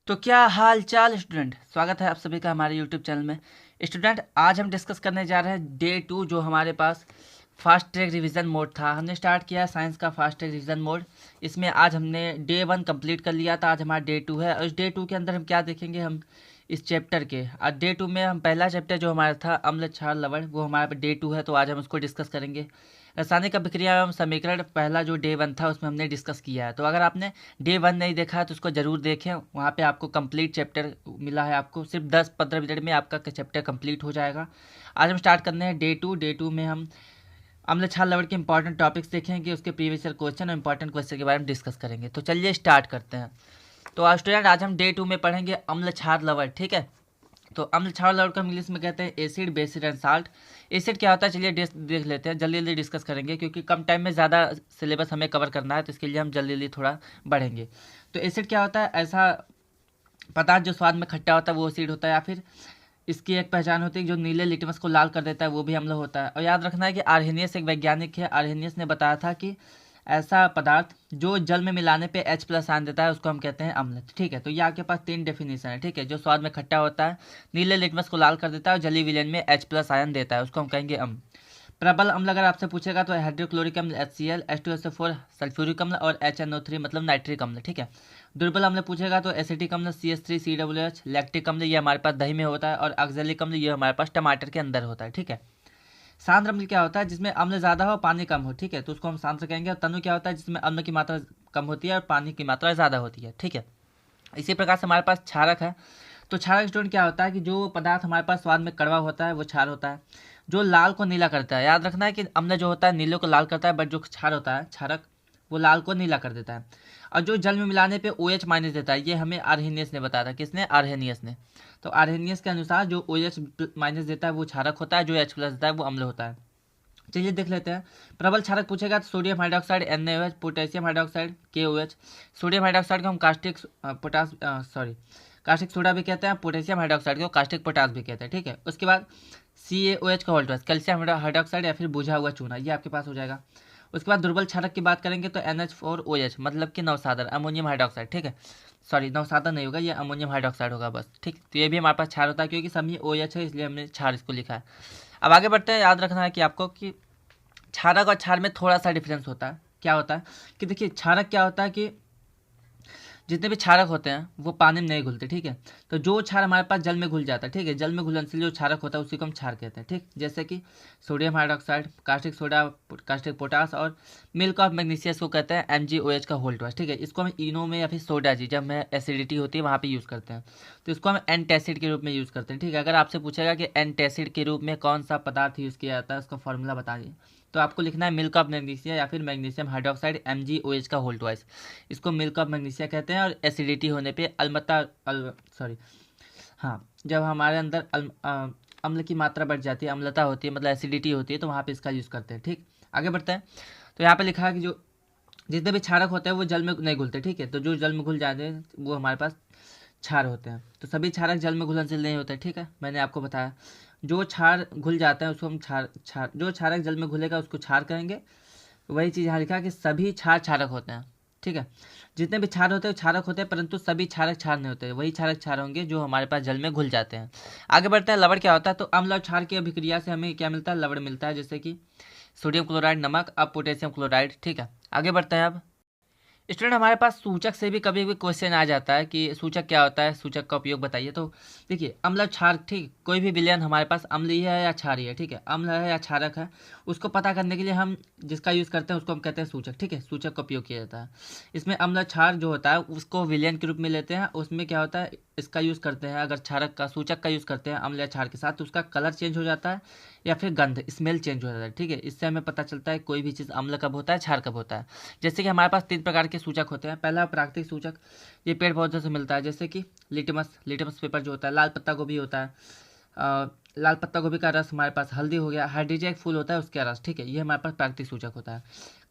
तो क्या हाल चाल स्टूडेंट, स्वागत है आप सभी का हमारे यूट्यूब चैनल में। स्टूडेंट, आज हम डिस्कस करने जा रहे हैं डे 2, जो हमारे पास फास्ट ट्रैक रिवीजन मोड था। हमने स्टार्ट किया साइंस का फास्ट ट्रैक रिवीजन मोड। इसमें आज हमने डे 1 कंप्लीट कर लिया था। आज हमारा डे 2 है और इस डे 2 के अंदर हम क्या देखेंगे, हम इस चैप्टर के आज डे 2 में हम पहला चैप्टर जो हमारा था अम्ल क्षार लवण, वो हमारा डे 2 है, तो आज हम उसको डिस्कस करेंगे। रासायनिक अभिक्रिया एवं समीकरण पहला जो डे 1 था उसमें हमने डिस्कस किया है। तो अगर आपने डे 1 नहीं देखा है तो उसको ज़रूर देखें, वहाँ पे आपको कंप्लीट चैप्टर मिला है। आपको सिर्फ 10-15 मिनट में आपका चैप्टर कंप्लीट हो जाएगा। आज हम स्टार्ट करने हैं डे 2। डे 2 में हम अम्ल क्षार लवण के इंपॉर्टेंट टॉपिक्स देखेंगे, उसके प्रीवियस ईयर क्वेश्चन और इंपॉर्टेंट क्वेश्चन के बारे में डिस्कस करेंगे। तो चलिए स्टार्ट करते हैं। तो आज स्टूडेंट, आज हम डे 2 में पढ़ेंगे अम्ल क्षार लवण, ठीक है। तो अम्ल क्षार लवण को हम इंग्लिश में कहते हैं acid, based and salt. Acid क्या होता है, चलिए देख लेते हैं, जल्दी जल्दी डिस्कस करेंगे क्योंकि कम टाइम में ज़्यादा सिलेबस हमें कवर करना है, तो इसके लिए हम जल्दी जल्दी थोड़ा बढ़ेंगे। तो एसिड क्या होता है, ऐसा पदार्थ जो स्वाद में खट्टा होता है वो एसिड होता है, या फिर इसकी एक पहचान होती है जो नीले लिटमस को लाल कर देता है, वो भी अम्ल होता है। और याद रखना है कि आर्हेनियस एक वैज्ञानिक है। आर्हेनियस ने बताया था कि ऐसा पदार्थ जो जल में मिलाने पे H+ आयन देता है उसको हम कहते हैं अम्ल, ठीक है। तो ये आपके पास 3 डेफिनेशन है, ठीक है। जो स्वाद में खट्टा होता है, नीले लिटमस को लाल कर देता है और जलीय विलयन में H+ आयन देता है, उसको हम कहेंगे अम्ल। प्रबल अम्ल अगर आपसे पूछेगा तो हाइड्रोक्लोरिक अम्ल HCl, H2SO4 सल्फ्यूरिक अम्ल और HNO3 मतलब नाइट्रिक अम्ल, ठीक है। दुर्बल अम्ल पूछेगा तो एसिटिक अम्ल CH3COOH, लैक्टिक अम्ल ये हमारे पास दही में होता है, और ऑक्जेलिक अम्ल ये हमारे पास टमाटर के अंदर होता है, ठीक है। सांद्र अम्ल क्या होता है, जिसमें अम्ल ज़्यादा हो पानी कम हो, ठीक है, तो उसको हम सांद्र कहेंगे। और तनु क्या होता है, जिसमें अम्ल की मात्रा कम होती है और पानी की मात्रा ज़्यादा होती है, ठीक है। इसी प्रकार से हमारे पास क्षारक है। तो क्षारक स्टूडेंट क्या होता है कि जो पदार्थ हमारे पास स्वाद में कड़वा होता है वो क्षार होता है। जो लाल को नीला करता है, याद रखना है कि अम्ल जो होता है नीले को लाल करता है, बट जो क्षार होता है क्षारक, वो लाल को नीला कर देता है। और जो जल में मिलाने पे OH- देता है, ये हमें आर्हेनियस ने बताया था। किसने? आर्हेनियस ने। तो आर्हेनियस के अनुसार जो OH- देता है वो क्षारक होता है, जो H+ देता है वो अम्ल होता है। चलिए देख लेते हैं। प्रबल क्षारक पूछेगा तो sodium hydroxide NaOH, potassium hydroxide KOH। Sodium hydroxide को हम caustic potash sorry caustic soda भी कहते हैं, पोटेशियम हाइड्रोक्साइड को कास्टिक पोटास भी कहते हैं, ठीक है। उसके बाद CaOH का होल्ट कैल्शियम हाइड्रोक्साइड या फिर बुझा हुआ चूना, ये आपके पास हो जाएगा। उसके बाद दुर्बल क्षारक की बात करेंगे तो NH4OH मतलब कि नवसाधन अमोनियम हाइड्रोक्साइड, ठीक है। सॉरी, नवसाधन नहीं होगा, ये अमोनियम हाइड्रोक्साइड होगा बस, ठीक। तो ये भी हमारे पास क्षार होता है क्योंकि सभी OH है, इसलिए हमने क्षार इसको लिखा है। अब आगे बढ़ते हैं। याद रखना है कि आपको कि क्षारक और क्षार में थोड़ा सा डिफरेंस होता है। क्या होता है कि देखिए, क्षारक क्या होता है कि जितने भी क्षारक होते हैं वो पानी में नहीं घुलते, ठीक है। तो जो क्षार हमारे पास जल में घुल जाता है, ठीक है, जल में घुलने से जो क्षारक होता है उसी को हम क्षार कहते हैं, ठीक। जैसे कि sodium hydroxide, caustic soda, caustic potash और मिल्क ऑफ मैग्नीशियस को कहते हैं MgOH का होल ट्वाइस, ठीक है। इसको हम इनो में या फिर सोडा जी, जब हमें एसिडिटी होती है वहाँ पे यूज़ करते हैं, तो इसको हम एंटासिड के रूप में यूज़ करते हैं, ठीक है। अगर आपसे पूछेगा कि एंटासिड के रूप में कौन सा पदार्थ यूज़ किया जाता है, उसका फॉर्मूला बताइए, तो आपको लिखना है मिल्क ऑफ मैग्नीशिया या फिर मैग्नीशियम हाइड्रोक्साइड MgOH का होल ट्वाइस। इसको मिल्क ऑफ मैग्नीशिया कहते हैं। और एसिडिटी होने पे सॉरी, हाँ, जब हमारे अंदर अम्ल की मात्रा बढ़ जाती है, अम्लता होती है मतलब एसिडिटी होती है, तो वहाँ पे इसका यूज़ करते हैं, ठीक। आगे बढ़ते हैं। तो यहाँ पे लिखा है कि जो जितने भी क्षारक होते हैं वो जल में नहीं घुलते, ठीक है। तो जो जल में घुल जाते हैं वो हमारे पास क्षार होते हैं। तो सभी क्षारक जल में घुलनशील नहीं होते, ठीक है, मैंने आपको बताया। जो क्षार घुल जाता है उसको हम क्षार क्षार जो क्षारक जल में घुलेगा उसको क्षार कहेंगे। वही चीज़ यहाँ लिखा है कि सभी क्षार क्षारक होते हैं, ठीक है। जितने भी क्षार होते हैं क्षारक होते हैं, परंतु सभी क्षारक क्षार नहीं होते। वही क्षारक क्षार होंगे जो हमारे पास जल में घुल जाते हैं। आगे बढ़ते हैं। लवण क्या होता है, तो अम्ल और क्षार की अभिक्रिया से हमें क्या मिलता है, लवण मिलता है, जैसे कि सोडियम क्लोराइड नमक, अब पोटेशियम क्लोराइड, ठीक है। आगे बढ़ते हैं। अब स्टूडेंट, हमारे पास सूचक से भी कभी कभी क्वेश्चन आ जाता है कि सूचक क्या होता है, सूचक का उपयोग बताइए। तो देखिए, अम्ल और क्षार, ठीक, कोई भी विलयन हमारे पास अम्लीय है या क्षारीय है, ठीक है, अम्ल है या क्षारक है, उसको पता करने के लिए हम जिसका यूज़ करते हैं उसको हम कहते हैं सूचक, ठीक है। सूचक का उपयोग किया जाता है। इसमें अम्ल और क्षार जो होता है उसको विलयन के रूप में लेते हैं। उसमें क्या होता है, इसका यूज़ करते हैं, अगर क्षारक का सूचक का यूज़ करते हैं अम्ल या क्षार के साथ, तो उसका कलर चेंज हो जाता है या फिर गंध स्मेल चेंज हो जाता है, ठीक है। इससे हमें पता चलता है कोई भी चीज़ अम्ल कब होता है, क्षार कब होता है। जैसे कि हमारे पास 3 प्रकार के सूचक होते हैं। पहला प्राकृतिक सूचक, ये पेड़ पौधों से मिलता है, जैसे कि लिटमस पेपर जो होता है, लाल पत्ता गोभी होता है, लाल पत्ता गोभी का रस हमारे पास, हल्दी हो गया, हाइड्रीजा एक फूल होता है उसका रस, ठीक है, ये हमारे पास प्राकृतिक सूचक होता है।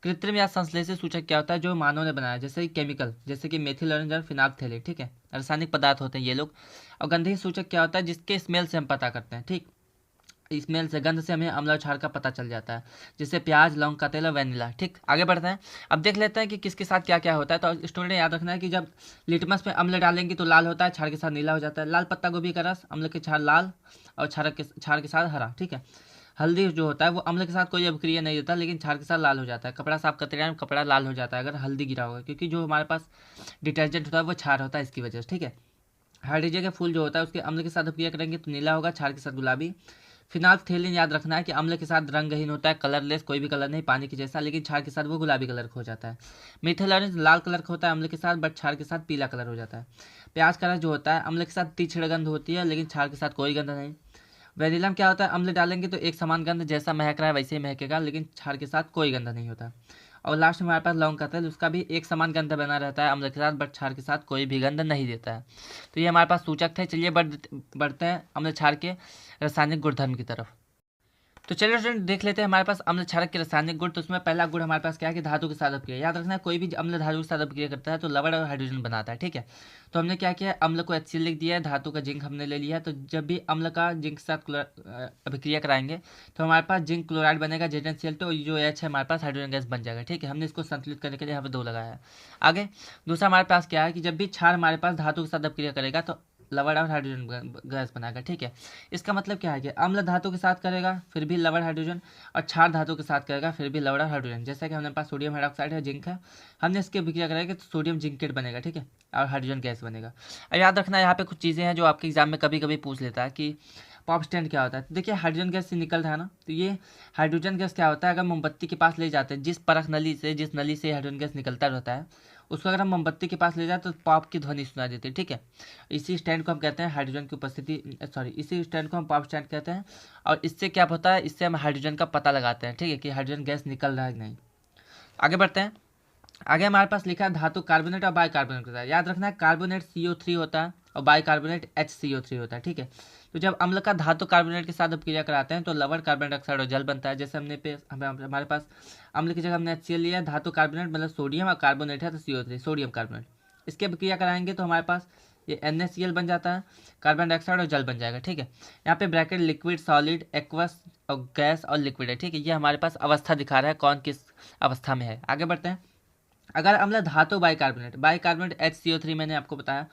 कृत्रिम या संश्लेषित सूचक क्या होता है, जो मानव ने बनाया, जैसे कि केमिकल, जैसे कि मेथिल ऑरेंज और फिनाल्थेलेट, ठीक है, रासायनिक पदार्थ होते हैं ये लोग। और गंधीय सूचक क्या होता है, जिसके स्मेल से हम पता करते हैं, ठीक। स्मेल से, गंध से हमें अम्ल और क्षार का पता चल जाता है, जैसे प्याज, लौंग का तेल और वेनिला। ठीक, आगे बढ़ते हैं। अब देख लेते हैं कि किसके साथ क्या क्या होता है। तो स्टूडेंट याद रखना है कि जब लिटमस में अम्ल डालेंगे तो लाल होता है, क्षार के साथ नीला हो जाता है। लाल पत्ता गोभी का रस, अम्ल के क्षार लाल और क्षार के साथ हरा। ठीक है। हल्दी जो होता है वो अम्ल के साथ कोई अभिक्रिया नहीं देता, लेकिन क्षार के साथ लाल हो जाता है। कपड़ा साफ करते टाइम कपड़ा लाल हो जाता है अगर हल्दी गिरा होगा, क्योंकि जो हमारे पास डिटर्जेंट होता है वो क्षार होता है, इसकी वजह से। ठीक है। हाइड्रोजन के फूल जो होता है उसके अम्ल के साथ अभिक्रिया करेंगे तो नीला होगा, क्षार के साथ गुलाबी। फिनाल्फथेलिन याद रखना है कि अम्ल के साथ रंगहीन होता है, कलरलेस, कोई भी कलर नहीं, पानी के जैसा, लेकिन क्षार के साथ वो गुलाबी कलर का हो जाता है। मिथाइल ऑरेंज लाल कलर का होता है अम्ल के साथ, बट क्षार के साथ पीला कलर हो जाता है। प्याज का रस जो होता है अम्ल के साथ तीक्ष्ण गंध होती है, लेकिन क्षार के साथ कोई गंध नहीं। वेनिला में क्या होता है, अम्ल डालेंगे तो एक समान गंध, जैसा महक रहा है वैसे ही महकेगा, लेकिन क्षार के साथ कोई गंध नहीं होता। और लास्ट में हमारे पास लौंग का तेल, उसका भी एक समान गंध बना रहता है अम्ल के साथ, बट क्षार के साथ कोई भी गंध नहीं देता है। तो ये हमारे पास सूचक थे। चलिए बढ़ते हैं अम्ल क्षार के रासायनिक गुणधर्म की तरफ। तो चलिए स्टूडेंट देख लेते हैं हमारे पास अम्ल क्षारक के रासायनिक गुण। तो उसमें पहला गुण हमारे पास क्या है कि धातु के साथ अपक्रिया। याद रखना है कोई भी अम्ल धातु के साथ अपक्रिया करता है तो लवण और हाइड्रोजन बनाता है। ठीक है। तो हमने क्या किया है, अम्ल को HCl लिख दिया है, धातु का जिंक हमने ले लिया है। तो जब भी अम्ल का जिंक के साथ अभिक्रिया कराएंगे तो हमारे पास जिंक क्लोराइड बनेगा ZnCl, तो जो H है हमारे पास हाइड्रोजन गैस बन जाएगा। ठीक है। हमने इसको संतुलित करने के लिए यहाँ पे 2 लगाया है। आगे दूसरा हमारे पास क्या है कि जब भी क्षार हमारे पास धातु के साथ अपक्रिया करेगा तो लवण और हाइड्रोजन गैस बनाएगा। ठीक है। इसका मतलब क्या है कि अम्ल धातु के साथ करेगा फिर भी लवण हाइड्रोजन, और क्षार धातु के साथ करेगा फिर भी लवण और हाइड्रोजन। जैसे कि हमारे पास सोडियम हाइड्रोक्साइड है, जिंक है, हमने इसकी अभिक्रिया करेगा तो सोडियम जिंकेट बनेगा। ठीक है। और हाइड्रोजन गैस बनेगा। और याद रखना यहाँ पे कुछ चीज़ें हैं जो आपके एग्जाम में कभी कभी पूछ लेता है कि पॉप स्टैंड क्या होता है। तो देखिए हाइड्रोजन गैस से निकल रहा है ना, तो ये हाइड्रोजन गैस क्या होता है, अगर मोमबत्ती के पास ले जाते हैं, जिस परख नली से जिस नली से हाइड्रोजन गैस निकलता रहता है उसको अगर हम मोमबत्ती के पास ले जाए तो पॉप की ध्वनि सुना देती है। ठीक है। इसी स्टैंड को हम कहते हैं हाइड्रोजन की उपस्थिति, इसी स्टैंड को हम पॉप स्टैंड कहते हैं। और इससे क्या होता है, इससे हम हाइड्रोजन का पता लगाते हैं। ठीक है, कि हाइड्रोजन गैस निकल रहा है कि नहीं। आगे बढ़ते हैं। आगे हमारे पास लिखा है धातु कार्बोनेट और बाइकार्बोनेट होता है। याद रखना है कार्बोनेट CO3 होता है और बाइकार्बोनेट HCO3 होता है। ठीक है। तो जब अम्ल का धातु कार्बोनेट के साथ अपक्रिया कराते हैं तो लवण, कार्बन डाइऑक्साइड और जल बनता है। जैसे हमारे पास अम्ल की जगह हमने HCl लिया है, धातु कार्बोनेट मतलब सोडियम, और कार्बोनेट है तो CO3 सोडियम कार्बोनेट। इसकी अपक्रिया कराएंगे तो हमारे पास ये NaCl बन जाता है, कार्बन डाइऑक्साइड और जल बन जाएगा। ठीक है। यहाँ पे ब्रैकेट लिक्विड, सॉलिड, एक्वस और गैस और लिक्विड है। ठीक है। ये हमारे पास अवस्था दिखा रहा है कौन किस अवस्था में है। आगे बढ़ते हैं। अगर अम्ल धातु बाइकार्बोनेट HCO3 मैंने आपको बताया,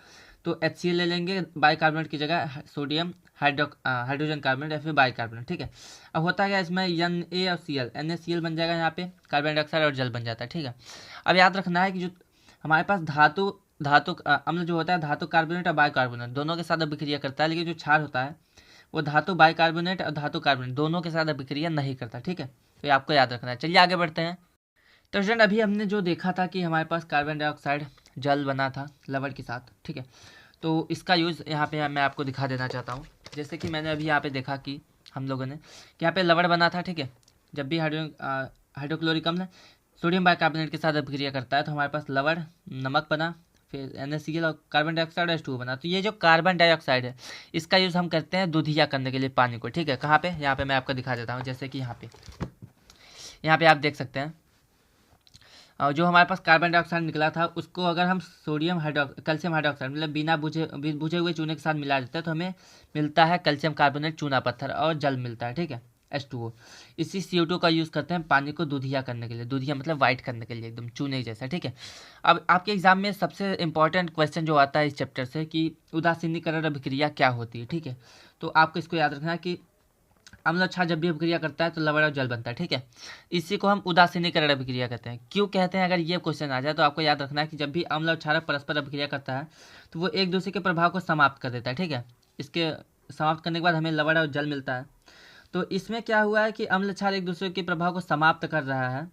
तो HCl ले लेंगे, बाइकार्बोनेट की जगह सोडियम हाइड्रोजन कार्बोनेट या फिर बाइकार्बोनेट। ठीक है। अब होता है इसमें Na और Cl, NaCl बन जाएगा, यहाँ पे कार्बन डाइऑक्साइड और जल बन जाता है। ठीक है। अब याद रखना है कि जो हमारे पास धातु अम्ल जो होता है धातु कार्बोनेट और बाइकार्बोनेट दोनों के साथ अभिक्रिया करता है, लेकिन जो क्षार होता है वो धातु बाइकार्बोनेट और धातु कार्बोनेट दोनों के साथ अभिक्रिया नहीं करता। ठीक है। तो ये आपको याद रखना है। चलिए आगे बढ़ते हैं। तो स्टूडेंट अभी हमने जो देखा था कि हमारे पास कार्बन डाइऑक्साइड जल बना था लवण के साथ। ठीक है। तो इसका यूज़ यहाँ पे मैं आपको दिखा देना चाहता हूँ। जैसे कि मैंने अभी यहाँ पे देखा कि हम लोगों ने कि यहाँ पे लवण बना था। ठीक है। जब भी हाइड्रोक्लोरिक अम्ल सोडियम बाइकार्बोनेट के साथ अभिक्रिया करता है तो हमारे पास लवण, नमक बना, फिर NaCl और कार्बन डाइऑक्साइड H2O बना। तो ये जो कार्बन डाइऑक्साइड है इसका यूज़ हम करते हैं दूधिया करने के लिए पानी को। ठीक है। कहाँ पे, यहाँ पे मैं आपको दिखा देता हूँ। जैसे कि यहाँ पे आप देख सकते हैं, और जो हमारे पास कार्बन डाइऑक्साइड निकला था उसको अगर हम कैल्शियम हाइड्रोक्साइड मतलब बिना बुझे हुए चूने के साथ मिला देते हैं तो हमें मिलता है कैल्शियम कार्बोनेट, चूना पत्थर, और जल मिलता है। ठीक है, H2O। इसी CO2 का यूज़ करते हैं पानी को दूधिया करने के लिए, दूधिया मतलब वाइट करने के लिए, एकदम चूने जैसा। ठीक है। अब आपके एग्जाम में सबसे इंपॉर्टेंट क्वेश्चन जो आता है इस चैप्टर से कि उदासीनीकरण अभिक्रिया क्या होती है। ठीक है। तो आपको इसको याद रखना है कि अम्ल क्षार जब भी अभिक्रिया करता है तो लवण और जल बनता है। ठीक है। इसी को हम उदासीनीकरण अभिक्रिया कहते हैं। क्यों कहते हैं, अगर ये क्वेश्चन आ जाए तो आपको याद रखना है कि जब भी अम्ल और क्षारक परस्पर अभिक्रिया करता है तो वो एक दूसरे के प्रभाव को समाप्त कर देता है। ठीक है। इसके समाप्त करने के बाद हमें लवण और जल मिलता है। तो इसमें क्या हुआ है कि अम्ल क्षार एक दूसरे के प्रभाव को समाप्त कर रहा है,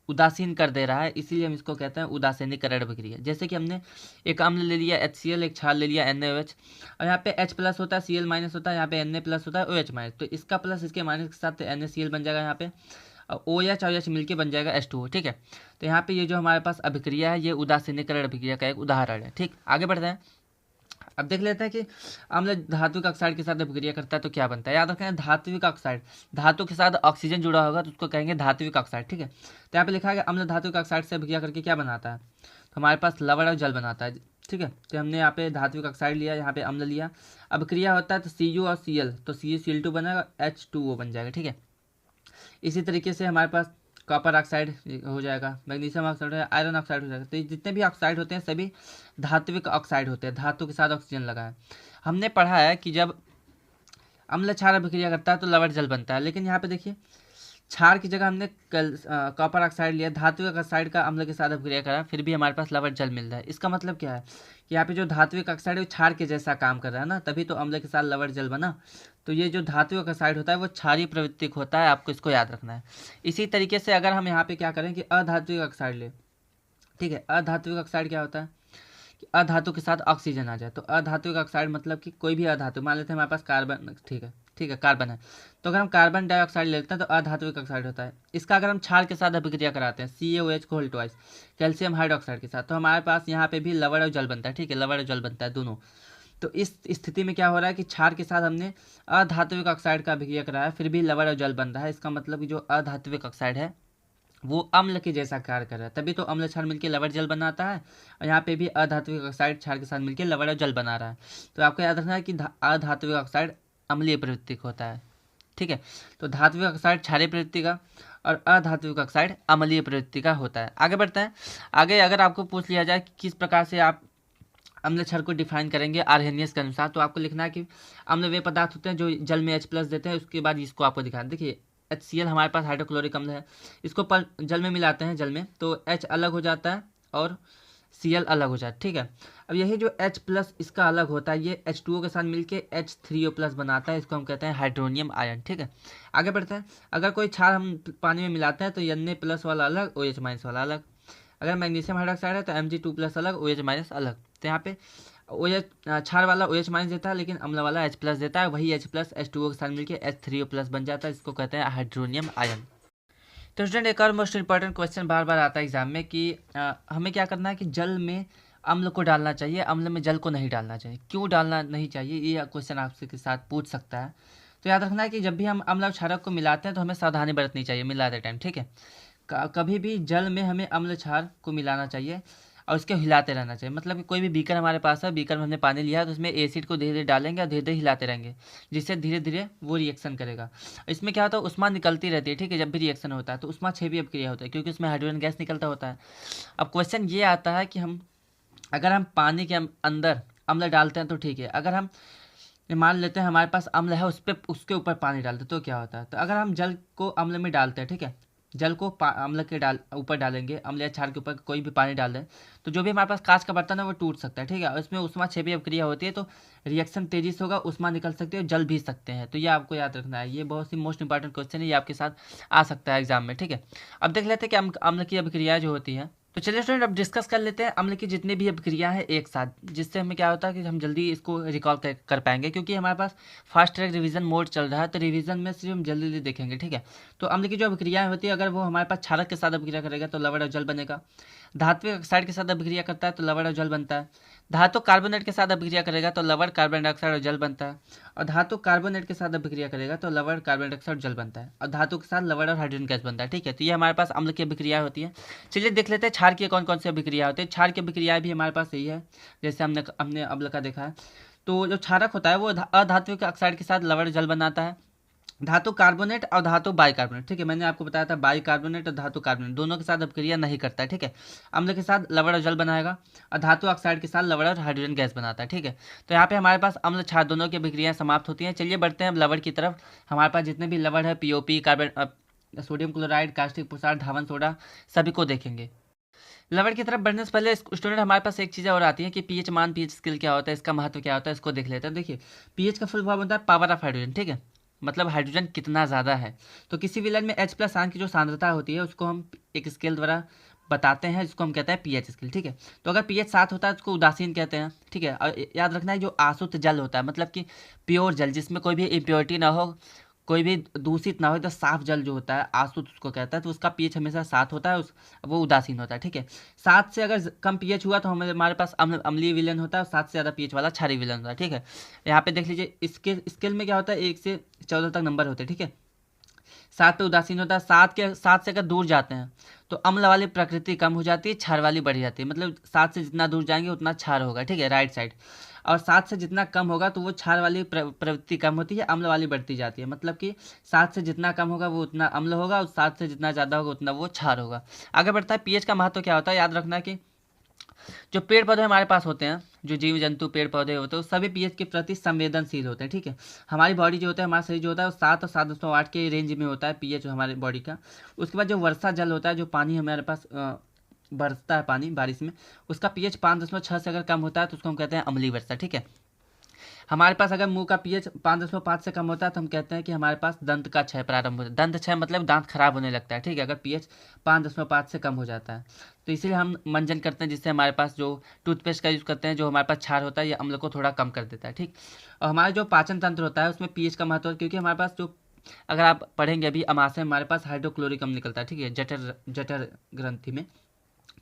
उदासीन कर दे रहा है, इसीलिए हम इसको कहते हैं उदासीनीकरण अभिक्रिया। जैसे कि हमने एक अम्ल ले लिया HCl, एक क्षार ले लिया NaOH, और यहाँ पे H प्लस होता है, Cl माइनस होता है, यहाँ पे Na प्लस होता है, OH माइनस। तो इसका प्लस इसके माइनस के साथ NaCl बन जाएगा यहाँ पे, और OH और H मिलकर बन जाएगा H2O। ठीक है। तो यहाँ पे ये जो हमारे पास अभिक्रिया है ये उदासीनीकरण अभिक्रिया का एक उदाहरण है। ठीक, आगे बढ़ते हैं। अब देख लेते हैं कि अम्ल धात्विक ऑक्साइड के साथ अभिक्रिया करता है तो क्या बनता है। याद रखें धात्विक ऑक्साइड, धातु के साथ ऑक्सीजन जुड़ा होगा तो उसको कहेंगे धात्विक ऑक्साइड, ठीक है। तो यहाँ पे लिखा है अम्ल धात्विक ऑक्साइड से अभिक्रिया करके क्या बनाता है, तो हमारे पास लवण और जल बनाता है, ठीक है। तो हमने यहाँ पे धात्विक ऑक्साइड लिया, यहाँ पे अम्ल लिया, अब क्रिया होता है तो Cu और Cl, तो CuCl2 बनेगा, H2O बन जाएगा, ठीक है। इसी तरीके से हमारे पास कॉपर ऑक्साइड हो जाएगा, मैग्नीशियम ऑक्साइड हो जाएगा, आयरन ऑक्साइड हो जाएगा। तो जितने भी ऑक्साइड होते हैं सभी धात्विक ऑक्साइड होते हैं, धातु के साथ ऑक्सीजन लगा है। हमने पढ़ा है कि जब अम्ल क्षार अभिक्रिया करता है तो लवण जल बनता है, लेकिन यहाँ पे देखिए क्षार की जगह हमने कॉपर ऑक्साइड लिया, धात्विक ऑक्साइड का अम्ल के साथ अभिक्रिया करा, फिर भी हमारे पास लवण जल मिल रहा है। इसका मतलब क्या है कि यहाँ पे जो धात्विक ऑक्साइड है वो क्षार के जैसा काम कर रहा है ना, तभी तो अम्ल के साथ लवण जल बना। तो ये जो धात्विक ऑक्साइड होता है वो क्षारीय प्रवृत्तिक होता है, आपको इसको याद रखना है। इसी तरीके से अगर हम यहाँ पे क्या करें कि अधात्विक ऑक्साइड ले, ठीक है, अधात्विक ऑक्साइड क्या होता है कि अधातु के साथ ऑक्सीजन आ जाए, तो अधात्विक ऑक्साइड मतलब कि कोई भी अधातु, मान लेते हैं हमारे पास कार्बन, ठीक है कार्बन है, तो अगर हम कार्बन डाइऑक्साइड लेते हैं तो अधात्विक ऑक्साइड होता है। इसका अगर हम क्षार के साथ अभिक्रिया कराते हैं CaOH को होल ट्वाइस कैल्शियम हाइड्रोक्साइड के साथ, तो हमारे पास यहाँ पे भी लवण और जल बनता है, ठीक है, लवण और जल बनता है दोनों। तो इस स्थिति में क्या हो रहा है कि क्षार के साथ हमने अधात्विक ऑक्साइड का अभिक्रिया कराया, फिर भी लवण और जल बन रहा है। इसका मतलब कि जो अधात्विक ऑक्साइड है वो अम्ल के जैसा कार्य कर रहा है, तभी तो अम्ल क्षार मिलकर लवण जल बनाता है, और यहाँ पे भी अधात्विक ऑक्साइड क्षार के साथ मिलकर लवण और जल बना रहा है। तो आपको याद रखना है कि अधात्विक ऑक्साइड अम्लीय प्रवृत्ति का होता है, ठीक है। तो धात्विक ऑक्साइड क्षारीय प्रवृत्ति का और अधात्विक ऑक्साइड अम्लीय प्रवृत्ति का होता है। आगे बढ़ते हैं। आगे अगर आपको पूछ लिया जाए कि किस प्रकार से आप अम्ल क्षार को डिफाइन करेंगे आर्हेनियस के अनुसार, तो आपको लिखना है कि अम्ल वे पदार्थ होते हैं जो जल में H+ देते हैं, उसके बाद इसको आपको दिखाना। देखिए HCl हमारे पास हाइड्रोक्लोरिक अम्ल है, इसको जल में मिलाते हैं, जल में तो H अलग हो जाता है और Cl अलग हो जाता है, ठीक है। अब यही जो H+ इसका अलग होता है, ये H2O के साथ मिलके H3O+ बनाता है, इसको हम कहते हैं हाइड्रोनियम आयन, ठीक है। आगे बढ़ते हैं। अगर कोई क्षार हम पानी में मिलाते हैं तो Na+ वाला अलग, OH- वाला अलग। अगर मैग्नीशियम हाइड्रोक्साइड है तो Mg2+ अलग, OH- अलग। तो यहाँ पे OH क्षार वाला OH- देता है, लेकिन अम्ल वाला H+ देता है, वही H+ H2O के साथ मिलकर H3O+ बन जाता है, इसको कहते हैं हाइड्रोनियम आयन। तो स्टूडेंट एक और मोस्ट इंपॉर्टेंट क्वेश्चन बार बार आता है एग्जाम में कि हमें क्या करना है कि जल में अम्ल को डालना चाहिए, अम्ल में जल को नहीं डालना चाहिए, क्यों डालना नहीं चाहिए, ये क्वेश्चन आपसे के साथ पूछ सकता है। तो याद रखना है कि जब भी हम अम्ल और क्षारक को मिलाते हैं तो हमें सावधानी बरतनी चाहिए मिलाते टाइम, ठीक है। कभी भी जल में हमें अम्ल क्षार को मिलाना चाहिए और उसके हिलाते रहना चाहिए। मतलब कि कोई भी बीकर हमारे पास है, बीकर में हमने पानी लिया है तो उसमें एसिड को धीरे धीरे डालेंगे और धीरे धीरे हिलाते रहेंगे, जिससे धीरे धीरे वो रिएक्शन करेगा। इसमें क्या होता है, उष्मा निकलती रहती है, ठीक है। जब भी रिएक्शन होता है तो उष्मा क्षय अभिक्रिया होता है, क्योंकि उसमें हाइड्रोजन गैस निकलता होता है। अब क्वेश्चन ये आता है कि अगर हम पानी के अंदर अम्ल डालते हैं तो ठीक है, अगर हम मान लेते हैं हमारे पास अम्ल है, उसके ऊपर पानी डालते हैं तो क्या होता है। तो अगर हम जल को अम्ल में डालते हैं, ठीक है, जल को अम्ल के ऊपर डालेंगे, अम्ल या क्षार के ऊपर कोई भी पानी डाल दें, तो जो भी हमारे पास कांच का बर्तन है वो टूट सकता है, ठीक है। और इसमें उष्मा क्षय अभिक्रिया होती है, तो रिएक्शन तेजी से होगा, उष्मा निकल सकती है, जल भी सकते हैं। तो ये आपको याद रखना है, ये बहुत ही मोस्ट इंपॉर्टेंट क्वेश्चन है, ये आपके साथ आ सकता है एग्जाम में, ठीक है। अब देख लेते हैं कि अम्ल की अभिक्रिया जो होती है। तो चलिए स्टूडेंट अब डिस्कस कर लेते हैं अम्ल की जितनी भी अभिक्रिया है एक साथ, जिससे हमें क्या होता है कि हम जल्दी इसको रिकॉल कर पाएंगे, क्योंकि हमारे पास फास्ट ट्रैक रिवीजन मोड चल रहा है, तो रिवीजन में सिर्फ हम जल्दी देखेंगे, ठीक है। तो अम्ल की जो अभिक्रियाएं होती है, अगर वो हमारे पास क्षारक के साथ अभिक्रिया करेगा तो लवण और जल बनेगा, धात्विक ऑक्साइड के साथ अभिक्रिया करता है तो लवण और जल बनता है, धातु कार्बोनेट के साथ अभिक्रिया करेगा तो लवण कार्बन डाइऑक्साइड और जल बनता है, और धातु कार्बोनेट के साथ अभिक्रिया करेगा तो लवण कार्बन डाइऑक्साइड जल बनता है, और धातु के साथ लवण और हाइड्रोजन गैस बनता है, ठीक है। तो ये हमारे पास अम्ल की अभिक्रिया होती है। चलिए देख लेते हैं क्षार की कौन कौन सी अभिक्रिया होती है। क्षार की अभिक्रिया भी हमारे पास यही है, जैसे हमने अम्ल का देखा है। तो जो क्षारक होता है वो अधात्विक ऑक्साइड के साथ लवण जल बनाता है, धातु कार्बोनेट और धातु बाइकार्बोनेट, ठीक है। मैंने आपको बताया था बाइकार्बोनेट और धातु कार्बोनेट दोनों के साथ अभिक्रिया नहीं करता है, ठीक है। अम्ल के साथ लवण और जल बनाएगा, और धातु ऑक्साइड के साथ लवण और हाइड्रोजन गैस बनाता है, ठीक है। तो यहाँ पे हमारे पास अम्ल क्षार दोनों की अभिक्रियाएं समाप्त होती हैं। चलिए बढ़ते हैं अब लवण की तरफ। हमारे पास जितने भी लवण है, POP, carbon, sodium chloride, caustic पोषार, धावन सोडा, सभी को देखेंगे। लवण की तरफ बढ़ने से पहले स्टूडेंट हमारे पास एक चीज़ और आती है कि पीएच मान, पीएच स्केल क्या होता है, इसका महत्व क्या होता है, इसको देख लेते हैं। देखिए पीएच का फुल फॉर्म होता है पावर ऑफ हाइड्रोजन, ठीक है, मतलब हाइड्रोजन कितना ज़्यादा है। तो किसी विलयन में H+ आयन की जो सांद्रता होती है उसको हम एक स्केल द्वारा बताते हैं, जिसको हम कहते हैं पीएच स्केल, ठीक है। तो अगर पीएच 7 होता है तो उसको उदासीन कहते हैं, ठीक है। और याद रखना है जो आसुत जल होता है, मतलब कि प्योर जल जिसमें कोई भी इम्प्योरिटी ना हो, कोई भी दूषित ना हो, तो साफ जल जो होता है आशुद्ध उसको कहता है, तो उसका पीएच हमेशा 7 होता है, वो उदासीन होता है। ठीक है, 7 से अगर कम पीएच हुआ तो हमारे पास अम्लीय विलयन होता है, और 7 से ज़्यादा पीएच वाला क्षारीय विलयन होता है। ठीक है, यहाँ पे देख लीजिए स्केल में क्या होता है, 1 से 14 तक नंबर होते हैं। ठीक है, 7 पे उदासीन होता है, 7 से अगर दूर जाते हैं तो अम्ल वाली प्रकृति कम हो जाती है, क्षार वाली बढ़ जाती है। मतलब 7 से जितना दूर जाएंगे उतना क्षार होगा। ठीक है, राइट साइड। और 7 से जितना कम होगा तो वो क्षार वाली प्रवृत्ति कम होती है, अम्ल वाली बढ़ती जाती है। मतलब कि 7 से जितना कम होगा वो उतना अम्ल होगा, और 7 से जितना ज़्यादा होगा उतना वो क्षार होगा। आगे बढ़ता है, पीएच का महत्व क्या होता है, याद रखना कि जो पेड़ पौधे हमारे पास होते हैं, जो जीव जंतु पेड़ पौधे होते हैं, वो सभी पीएच के प्रति संवेदनशील होते हैं। ठीक है, हमारी बॉडी जो होता है, हमारा शरीर जो होता है, वो 7 और 7.8 के रेंज में होता है पीएच हमारे बॉडी का। उसके बाद जो वर्षा जल होता है, जो पानी हमारे पास बरसता है पानी बारिश में, उसका पीएच 5.6 से अगर कम होता है तो उसको हम कहते हैं अम्लीय वर्षा। ठीक है, हमारे पास अगर मुंह का पीएच 5.5 से कम होता है तो हम कहते हैं कि हमारे पास दंत का क्षय प्रारंभ होता है। दंत क्षय मतलब दांत खराब होने लगता है। ठीक है, अगर पीएच 5.5 से कम हो जाता है तो इसीलिए हम मंजन करते हैं, जिससे हमारे पास जो टूथपेस्ट का यूज़ करते हैं, जो हमारे पास क्षार होता है, ये अम्ल को थोड़ा कम कर देता है। ठीक, और हमारा जो पाचन तंत्र होता है उसमें पीएच का महत्व है, क्योंकि हमारे पास जो, अगर आप पढ़ेंगे अभी अमाशय में हमारे पास हाइड्रोक्लोरिक अम्ल निकलता है। ठीक है, जठर जठर ग्रंथि में,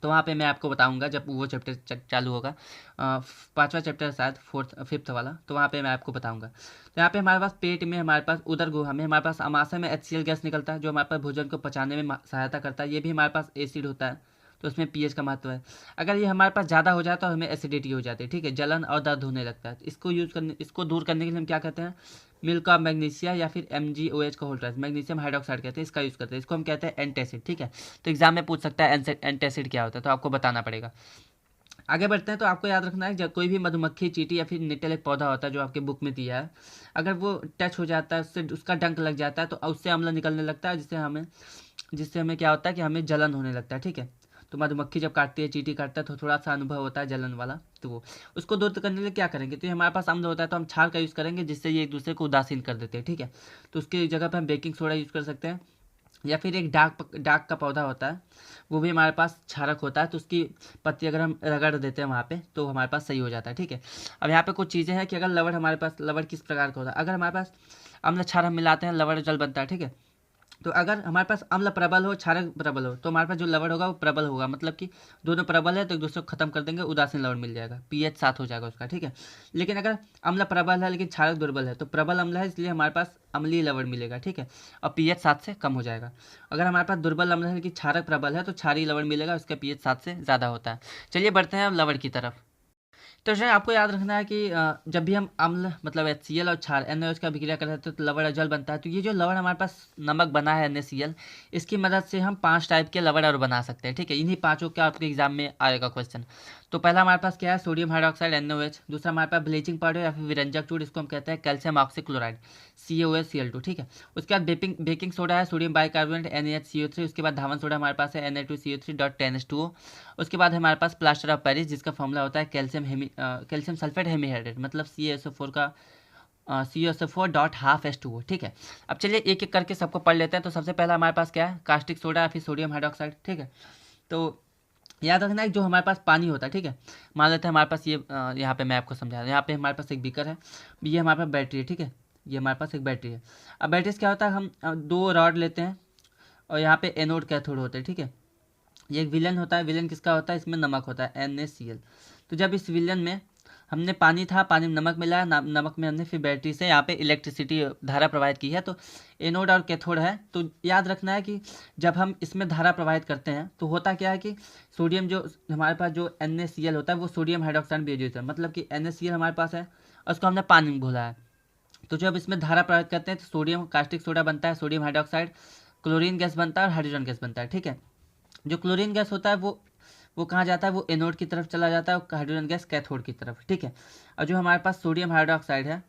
तो वहाँ पे मैं आपको बताऊंगा जब वो चैप्टर चालू होगा, 5वां चैप्टर शायद 5th वाला, तो वहाँ पे मैं आपको बताऊंगा। तो यहाँ पे हमारे पास पेट में, हमारे पास उदर गुहा में, हमारे पास अमाशय में HCl गैस निकलता है, जो हमारे पास भोजन को पचाने में सहायता करता है। ये भी हमारे पास एसिड होता है, तो उसमें पीएच का महत्व है। अगर ये हमारे पास ज़्यादा हो जाए तो हमें एसिडिटी हो जाती है। ठीक है, जलन और दर्द होने लगता है। इसको दूर करने के लिए हम क्या कहते हैं, मिल्क ऑफ मैग्नीशिया या फिर MgOH का होल ट्राइस, मैग्नीशियम हाइड्रोक्साइड कहते हैं, इसका यूज़ करते हैं। इसको हम कहते हैं एंटासिड। ठीक है, तो एग्जाम में पूछ सकता है एंटासिड क्या होता है, तो आपको बताना पड़ेगा। आगे बढ़ते हैं, तो आपको याद रखना है जब कोई भी मधुमक्खी, चींटी या फिर निटल एक पौधा होता है जो आपके बुक में दिया है, अगर वो टच हो जाता है उससे, उसका डंक लग जाता है तो उससे अम्ल निकलने लगता है, जिससे हमें क्या होता है कि हमें जलन होने लगता है। ठीक है, तो मधुमक्खी जब काटती है, चींटी काटता है, तो थोड़ा सा अनुभव होता है जलन वाला, तो वो उसको दूर करने के लिए क्या करेंगे, तो ये हमारे पास अम्ल होता है तो हम क्षार का यूज़ करेंगे, जिससे ये एक दूसरे को उदासीन कर देते हैं। ठीक है, तो उसकी जगह पर हम बेकिंग सोडा यूज़ कर सकते हैं, या फिर एक डाक का पौधा होता है, वो भी हमारे पास क्षारक होता है, तो उसकी पत्ती अगर हम रगड़ देते हैं वहाँ पे तो हमारे पास सही हो जाता है। ठीक है, अब यहाँ पे कुछ चीज़ें हैं कि अगर लवण किस प्रकार का होता है, अगर हमारे पास अम्ल क्षार हम मिलाते हैं, लवण जल बनता है। ठीक है, तो अगर हमारे पास अम्ल प्रबल हो, क्षारक प्रबल हो, तो हमारे पास जो लवण होगा वो प्रबल होगा। मतलब कि दोनों प्रबल है तो एक दूसरे को खत्म कर देंगे, उदासीन लवण मिल जाएगा, पीएच 7 हो जाएगा उसका। ठीक है, लेकिन अगर अम्ल प्रबल है लेकिन क्षारक दुर्बल है, तो प्रबल अम्ल है इसलिए हमारे पास अम्लीय लवण मिलेगा। ठीक है, और पीएच 7 से कम हो जाएगा। अगर हमारे पास दुर्बल अम्ल है लेकिन क्षारक प्रबल है तो क्षारीय लवण मिलेगा, उसका पीएच 7 से ज़्यादा होता है। चलिए बढ़ते हैं अब लवण की तरफ। तो जो आपको याद रखना है कि जब भी हम अम्ल मतलब HCl और क्षार NaOH का अभिक्रिया करते हैं तो लवण और जल बनता है। तो ये जो लवण हमारे पास नमक बना है NaCl, इसकी मदद से हम 5 टाइप के लवण और बना सकते हैं। ठीक है, इन्हीं पांचों का आपके एग्जाम में आएगा क्वेश्चन। तो पहला हमारे पास क्या है, सोडियम हाइड्रोक्साइड NaOH। दूसरा हमारे पास ब्लीचिंग पाउडर या फिर विरंजक चूर्ण, इसको हम कहते हैं कैल्शियम ऑक्सीक्लोराइड CaOH Cl2। ठीक है, उसके बाद बेकिंग सोडा है, सोडियम बाइकार्बोनेट NaHCO3। उसके बाद धावन सोडा हमारे पास है Na2CO3.10H2O। उसके बाद हमारे पास प्लास्टर ऑफ पेरिस, जिसका फॉर्मूला होता है कैल्शियम सल्फेट हेमीहाइड्रेट, मतलब CaSO4 का CaSO4.12H2O। ठीक है, अब चलिए एक एक करके सबको पढ़ लेते हैं। तो सबसे पहला हमारे पास क्या है, कास्टिक सोडा या फिर सोडियम हाइड्रोक्साइड। ठीक है, तो याद रखना है जो हमारे पास पानी होता है। ठीक है, मान लेते हैं हमारे पास ये यहाँ पे मैं आपको समझा रहा हूँ, यहाँ पे हमारे पास एक बीकर है, ये हमारे पास बैटरी है। ठीक है, ये हमारे पास एक बैटरी है। अब बैटरी से क्या होता है, हम 2 रॉड लेते हैं और यहाँ पे एनोड कैथोड होते हैं। ठीक है, ये एक विलन होता है। विलन किसका होता है, इसमें नमक होता है NaCl। तो जब इस विलन में हमने पानी था, पानी में नमक मिलाया, नमक में हमने फिर बैटरी से यहाँ पे इलेक्ट्रिसिटी धारा प्रवाहित की है, तो एनोड और कैथोड है। तो याद रखना है कि जब हम इसमें धारा प्रवाहित करते हैं तो होता क्या है कि सोडियम जो हमारे पास जो NaCl होता है वो सोडियम हाइड्रोक्साइड बेस है, मतलब कि NaCl हमारे पास है और उसको हमने पानी में घोला है। तो जब इसमें धारा प्रवाहित करते हैं तो सोडियम कास्टिक सोडा बनता है, सोडियम हाइड्रोक्साइड, क्लोरीन गैस बनता है और हाइड्रोजन गैस बनता है। ठीक है, जो क्लोरीन गैस होता है वो कहाँ जाता है, वो एनोड की तरफ चला जाता है, और हाइड्रोजन गैस कैथोड की तरफ। ठीक है, और जो हमारे पास सोडियम हाइड्रोक्साइड है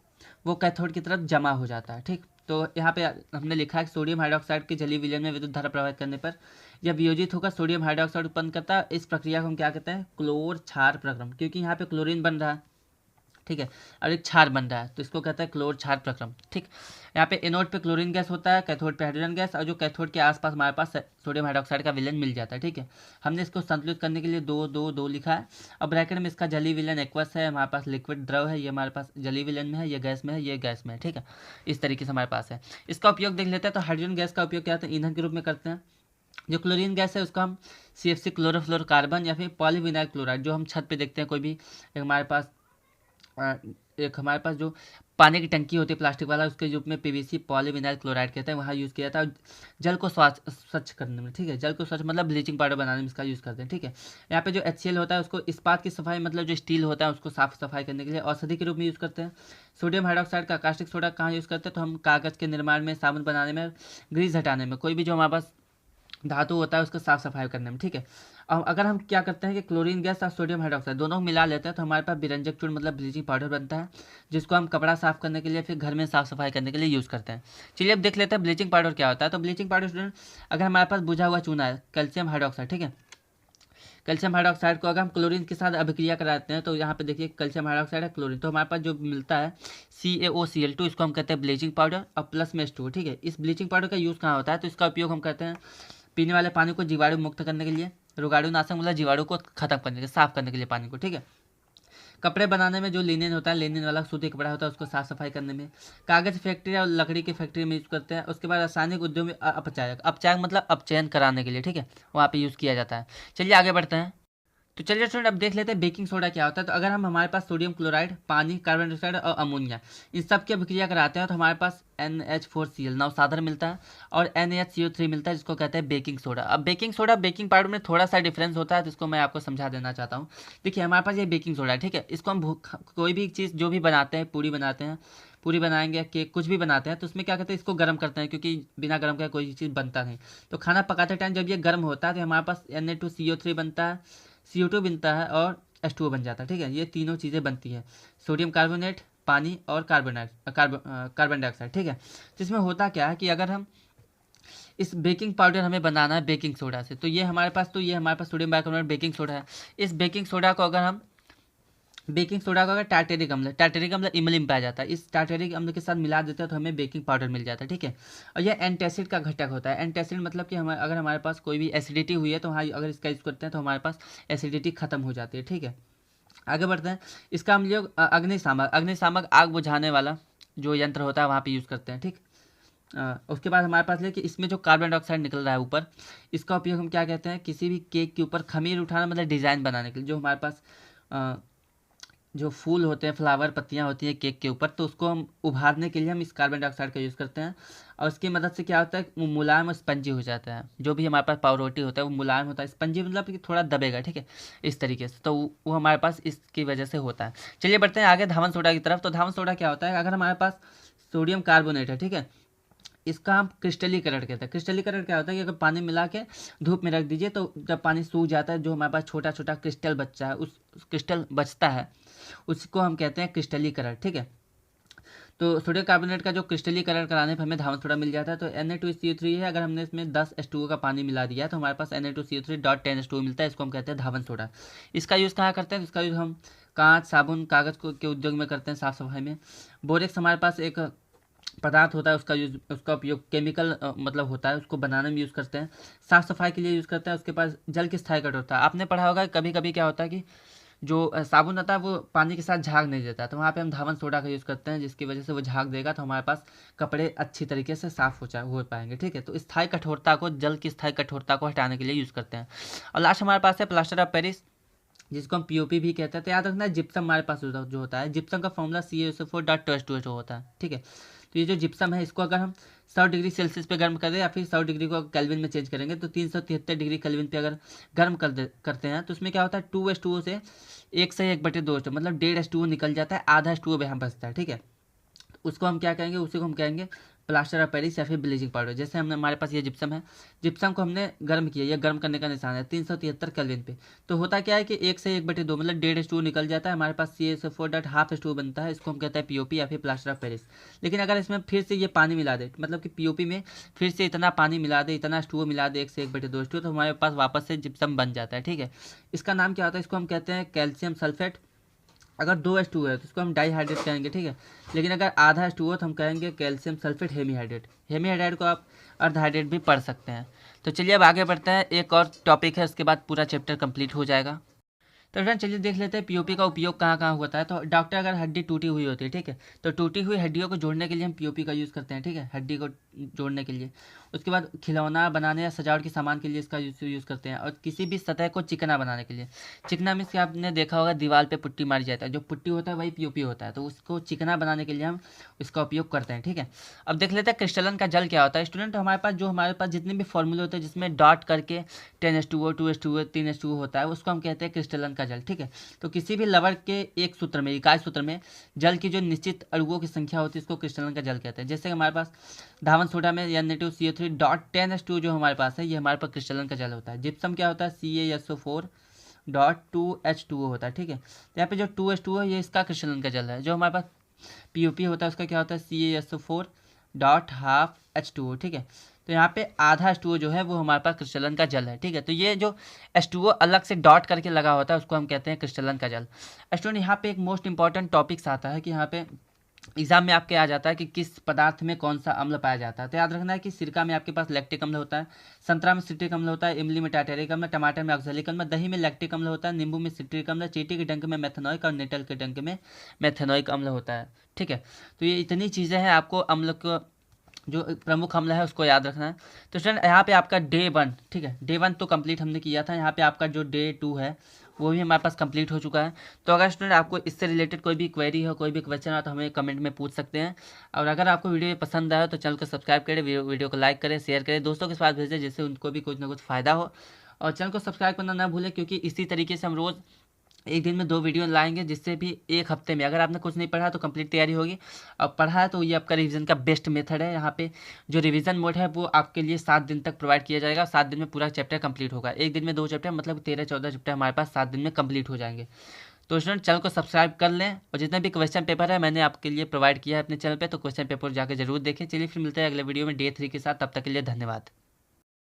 वो कैथोड की तरफ जमा हो जाता है। ठीक, तो यहाँ पे हमने लिखा है कि सोडियम हाइड्रोक्साइड के जलीय विलयन में विद्युत धारा प्रवाहित करने पर जब वियोजित होकर सोडियम हाइड्रोक्साइड उत्पन्न करता है, इस प्रक्रिया को हम क्या कहते हैं, क्लोर क्षार प्रक्रम, क्योंकि यहाँ पे क्लोरीन बन रहा है ठीक है। और एक क्षार बन रहा है तो इसको कहते हैं क्लोर क्षार प्रक्रम। ठीक, यहाँ पे एनोड पे क्लोरीन गैस होता है, कैथोड पे हाइड्रोजन गैस, और जो कैथोड के आसपास हमारे पास सोडियम हाइड्रोक्साइड का विलयन मिल जाता है। ठीक है, हमने इसको संतुलित करने के लिए 2 2 2 लिखा है। अब ब्रैकेट में इसका जलीय विलयन एक्वस है, हमारे पास लिक्विड द्रव है, ये हमारे पास जलीय विलयन में है, ये गैस में है, ये गैस में है। ठीक है, इस तरीके से हमारे पास है। इसका उपयोग देख लेते हैं। तो हाइड्रोजन गैस का उपयोग क्या होता है, ईंधन के रूप में करते हैं। जो क्लोरीन गैस है उसको हम CFC क्लोरोफ्लोरोकार्बन या फिर पॉलीविनाइल क्लोराइड, जो हम छत पे देखते हैं कोई भी, एक हमारे पास जो पानी की टंकी होती है प्लास्टिक वाला, उसके रूप में PVC पॉलीविनाइल क्लोराइड कहते हैं, वहाँ यूज़ किया जाता है जल को स्वच्छ करने में। ठीक है, जल को स्वच्छ मतलब ब्लीचिंग पाउडर बनाने में इसका यूज़ करते हैं। ठीक है, यहाँ पे जो HCl होता है उसको इस्पात की सफाई मतलब जो स्टील होता है उसको साफ सफाई करने के लिए औषधि के रूप में यूज़ करते हैं। सोडियम हाइड्रोक्साइड का कास्टिक सोडा कहाँ यूज़ करते हैं, तो हम कागज़ के निर्माण में, साबुन बनाने में, ग्रीस हटाने में, कोई भी जो हमारे पास धातु होता है उसको साफ सफाई करने में। ठीक है, अब अगर हम क्या करते हैं कि क्लोरीन गैस और सोडियम हाइड्रोक्साइड दोनों को मिला लेते हैं तो हमारे पास विरंजक चूर्ण मतलब ब्लीचिंग पाउडर बनता है, जिसको हम कपड़ा साफ करने के लिए, फिर घर में साफ सफाई करने के लिए यूज़ करते हैं। चलिए अब देख लेते हैं ब्लीचिंग पाउडर क्या होता है। तो ब्लीचिंग पाउडर स्टूडेंट, अगर हमारे पास बुझा हुआ चूना है कैल्शियम हाइड्रोक्साइड, ठीक है, कैल्शियम हाइड्रोक्साइड को अगर हम क्लोरीन के साथ अभिक्रिया कराते हैं तो यहाँ पे देखिए कैल्शियम हाइड्रोक्साइड है क्लोरीन, तो हमारे पास जो मिलता है CaOCl2, इसको हम कहते हैं ब्लीचिंग पाउडर, और प्लस में H2। ठीक है, इस ब्लीचिंग पाउडर का यूज़ कहाँ होता है, तो इसका उपयोग हम करते हैं पीने वाले पानी को जीवाणु मुक्त करने के लिए, रोगाणु नाशक मतलब जीवाणु को खत्म करने के लिए, साफ करने के लिए पानी को। ठीक है, कपड़े बनाने में जो लिनेन होता है, लिनेन वाला सूती कपड़ा होता है, उसको साफ सफाई करने में, कागज फैक्ट्री और लकड़ी की फैक्ट्री में यूज़ करते हैं। उसके बाद रासायनिक उद्योग में अपचायक, अपचायक मतलब अपचयन कराने के लिए, ठीक है, वहाँ पे यूज़ किया जाता है। चलिए आगे बढ़ते हैं। तो चलिए स्टूडेंट अब देख लेते हैं बेकिंग सोडा क्या होता है। तो अगर हम हमारे पास सोडियम क्लोराइड, पानी, कार्बन डाइऑक्साइड और अमोनिया, इन सब की अभिक्रिया कराते हैं तो हमारे पास NH4Cl नवसाधन मिलता है और NaHCO3 मिलता है, जिसको कहते हैं बेकिंग सोडा। अब बेकिंग सोडा बेकिंग पाउडर में थोड़ा सा डिफरेंस होता है, जिसको मैं आपको समझा देना चाहता हूँ। देखिए हमारे पास ये बेकिंग सोडा है, ठीक है, इसको हम कोई भी चीज़ जो भी बनाते हैं, पूरी बनाते हैं, पूरी बनाएंगे, केक कुछ भी बनाते हैं, तो उसमें क्या करते हैं, इसको गर्म करते हैं, क्योंकि बिना गर्म के कोई चीज़ बनता नहीं। तो खाना पकाते टाइम जब ये गर्म होता है तो हमारे पास Na2CO3 बनता है, CO2 बनता है और H2O बन जाता है। ठीक है, ये तीनों चीज़ें बनती हैं, सोडियम कार्बोनेट, पानी और कार्बन डाइऑक्साइड। ठीक है, तो इसमें होता क्या है कि अगर हम इस बेकिंग पाउडर हमें बनाना है बेकिंग सोडा से, तो ये हमारे पास सोडियम बाइकार्बोनेट बेकिंग सोडा है। इस बेकिंग सोडा को अगर टार्टेरिक अम्ल इमलिन पाया जाता है, इस टार्टेरिक अम्ल के साथ मिला देते हैं तो हमें बेकिंग पाउडर मिल जाता है। ठीक है, और यह एंटासिड का घटक होता है। एंटासिड मतलब कि अगर हमारे पास कोई भी एसिडिटी हुई है तो हाँ, अगर इसका यूज़ करते हैं तो हमारे पास एसिडिटी खत्म हो जाती है। ठीक है, आगे बढ़ते हैं। इसका हम लोग अग्निशामक आग बुझाने वाला जो यंत्र होता है वहाँ पे यूज़ करते हैं। ठीक, उसके बाद हमारे पास कि इसमें जो कार्बन डाइऑक्साइड निकल रहा है ऊपर, इसका उपयोग हम क्या कहते हैं, किसी भी केक के ऊपर खमीर उठाना मतलब डिज़ाइन बनाने के लिए, जो हमारे पास जो फूल होते हैं, फ्लावर, पत्तियां होती हैं केक के ऊपर, तो उसको हम उभारने के लिए हम इस कार्बन डाइऑक्साइड का यूज़ करते हैं। और उसकी मदद से क्या होता है, वो मुलायम और स्पंजी हो जाता है। जो भी हमारे पास पावरोटी होता है वो मुलायम होता है, स्पंजी मतलब कि थोड़ा दबेगा। ठीक है, इस तरीके से, तो वो हमारे पास इसकी वजह से होता है। चलिए बढ़ते हैं आगे धावन सोडा की तरफ। तो धावन सोडा क्या होता है, अगर हमारे पास सोडियम कार्बोनेट है, ठीक है, इसका हम क्रिस्टलीकरण कहते हैं। क्रिस्टलीकरण क्या होता है कि अगर पानी मिला के धूप में रख दीजिए तो जब पानी सूख जाता है, जो हमारे पास छोटा छोटा क्रिस्टल बच्चा है, उस क्रिस्टल बचता है, उसको हम कहते हैं क्रिस्टलीकरण। ठीक है, तो सोडियम कार्बोनेट का जो क्रिस्टलीकरण कराने पर हमें धावन सोडा मिल जाता है। तो Na2CO3 है, अगर हमने इसमें 10 H2O का पानी मिला दिया तो हमारे पास Na2CO3.10H2O मिलता है, इसको हम कहते हैं धावन सोडा। इसका यूज़ कहाँ करते हैं, इसका यूज़ हम कांच, साबुन, कागज़ के उद्योग में करते हैं, साफ सफाई में। बोरेक्स हमारे पास एक पदार्थ होता है, उसका उपयोग केमिकल मतलब होता है, उसको बनाने में यूज़ करते हैं, साफ़ सफाई के लिए यूज़ करते हैं। उसके पास जल की स्थायी कठोरता, आपने पढ़ा होगा कभी कभी क्या होता है कि जो साबुन होता है वो पानी के साथ झाग नहीं देता, तो वहाँ पे हम धावन सोडा का यूज़ करते हैं, जिसकी वजह से वो झाग देगा तो हमारे पास कपड़े अच्छी तरीके से साफ़ हो पाएंगे। ठीक है, तो स्थायी कठोरता को, जल की स्थायी कठोरता को हटाने के लिए यूज़ करते हैं। और लास्ट हमारे पास है प्लास्टर ऑफ पेरिस, जिसको हम POP भी कहते हैं। तो याद रखना जिप्सम हमारे पास जो होता है, जिप्सम का फॉर्मूला CaSO4.2H2O होता है। ठीक है, तो ये जो जिप्सम है इसको अगर हम 100 डिग्री सेल्सियस पे गर्म कर दें या फिर 100 डिग्री को केल्विन में चेंज करेंगे, तो 373 डिग्री केल्विन पे अगर गर्म करते हैं तो उसमें क्या होता है, 2H2O से 1/1/2 मतलब 1.5 H2O निकल जाता है, आधा H2O यहाँ बचता है। ठीक है, उसको हम क्या कहेंगे, उसी को हम कहेंगे प्लास्टर ऑफ पेरिस या फिर ब्लीचिंग पाउडर। जैसे हमने, हमारे पास ये जिप्सम है, जिप्सम को हमने गर्म किया, ये गर्म करने का निशान है 373 केल्विन पे, तो होता क्या है कि 1/1/2 मतलब 1.5H2O निकल जाता है, हमारे पास CaSO4.5H2O बनता है, इसको हम कहते हैं POP या फिर प्लास्टर ऑफ पेरिस। लेकिन अगर इसमें फिर से ये पानी मिला दे, मतलब कि POP में फिर से इतना पानी मिला दे, इतना H2O मिला दे 1/1/2H2O, तो हमारे पास वापस से जिप्सम बन जाता है। ठीक है, इसका नाम क्या होता है, इसको हम कहते हैं कैल्शियम सल्फेट अगर 2H2O है तो इसको हम डाईहाइड्रेट कहेंगे, ठीक है। लेकिन अगर आधा H2O तो हम कहेंगे कैल्शियम सल्फेट हेमीहाइड्रेट। हेमीहाइड्रेट को आप अर्धहाइड्रेट भी पढ़ सकते हैं। तो चलिए अब आगे बढ़ते हैं, एक और टॉपिक है, उसके बाद पूरा चैप्टर कंप्लीट हो जाएगा। तो फ्रेंड चलिए देख लेते हैं पीओपी का उपयोग कहाँ कहाँ होता है। तो डॉक्टर अगर हड्डी टूटी हुई होती है, ठीक है, तो टूटी हुई हड्डियों को जोड़ने के लिए हम पीओपी का यूज़ करते हैं, ठीक है, हड्डी को जोड़ने के लिए। उसके बाद खिलौना बनाने या सजावट के सामान के लिए इसका यूज़ करते हैं। और किसी भी सतह को चिकना बनाने के लिए, चिकना मीन्स कि आपने देखा होगा दीवार पे पुट्टी मारी जाता है, जो पुट्टी होता है वही पीओपी होता है, तो उसको चिकना बनाने के लिए हम इसका उपयोग करते हैं, ठीक है। अब देख लेते हैं क्रिस्टलन का जल क्या होता है। स्टूडेंट हमारे पास जितने भी फॉर्मूले होते हैं जिसमें डॉट करके 10H2O 2H2O 3H2O होता है, उसको हम कहते हैं क्रिस्टलन का जल, ठीक है। तो किसी भी लवण के एक सूत्र में, इकाई सूत्र में जल की जो निश्चित अणुओं की संख्या होती है उसको क्रिस्टलन का जल कहते हैं। जैसे कि हमारे पास धावन सोडा में Na2CO3 डॉट 10H2 जो हमारे पास है, ये हमारे पास क्रिस्टलन का जल होता है। जिप्सम क्या होता है, CaSO4 डॉट 2H2O होता है, ठीक है। तो यहाँ पे जो 2H2O है ये इसका क्रिस्टलन का जल है। जो हमारे पास पीओपी होता है उसका क्या होता है, CaSO4 डॉट हाफ H2O, ठीक है। तो यहाँ पे आधा H2O जो है वो हमारे पास क्रिस्टलन का जल है, ठीक है। तो ये जो H2O अलग से डॉट करके लगा होता है उसको हम कहते हैं क्रिस्टलन का जल। स्टूडेंट यहाँ पे एक मोस्ट इंपॉर्टेंट टॉपिक्स आता है कि यहाँ पे एग्जाम में आपके आ जाता है कि किस पदार्थ में कौन सा अम्ल पाया जाता है। तो याद रखना है कि सिरका में आपके पास लैक्टिक अम्ल होता है, संतरा में सिट्रिक अम्ल होता है, इमली में टार्टेरिक अम्ल, टमाटर में ऑक्सैलिक अम्ल, दही में लैक्टिक अम्ल होता है, नींबू में सिट्रिक अम्ल, चींटी के डंक में मेथनोइक और नेटल के डंक में मेथनोइक अम्ल होता है, ठीक है। तो ये इतनी चीज़ें हैं, आपको अम्ल को जो प्रमुख अम्ल है उसको याद रखना है। तो स्टूडेंट यहाँ पे आपका डे 1, ठीक है, डे 1 तो कंप्लीट हमने किया था। यहाँ पे आपका जो डे 2 है वो भी हमारे पास कंप्लीट हो चुका है। तो अगर स्टूडेंट आपको इससे रिलेटेड कोई भी क्वेरी हो, कोई भी क्वेश्चन हो तो हमें कमेंट में पूछ सकते हैं। और अगर आपको वीडियो पसंद आया तो चैनल को सब्सक्राइब करें, वीडियो को लाइक करें, शेयर करें, दोस्तों के साथ भेजें जिससे उनको भी कुछ ना कुछ फ़ायदा हो। और चैनल को सब्सक्राइब करना ना भूलें, क्योंकि इसी तरीके से हम रोज़ एक दिन में 2 वीडियो लाएंगे, जिससे भी एक हफ्ते में अगर आपने कुछ नहीं पढ़ा तो कंप्लीट तैयारी होगी। अब पढ़ा है तो ये आपका रिवीजन का बेस्ट मेथड है। यहाँ पे जो रिवीजन मोड है वो आपके लिए 7 दिन तक प्रोवाइड किया जाएगा। 7 दिन में पूरा चैप्टर कंप्लीट होगा। एक दिन में 2 चैप्टर मतलब 13-14 चैप्टर हमारे पास 7 दिन में कंप्लीट हो जाएंगे। तो स्टूडेंट चैनल को सब्सक्राइब कर लें, और जितने भी क्वेश्चन पेपर है मैंने आपके लिए प्रोवाइड किया है अपने चैनल पर, तो क्वेश्चन पेपर जाकर जरूर देखें। चलिए फिर मिलते हैं अगले वीडियो में डे 3 के साथ। तब तक के लिए धन्यवाद।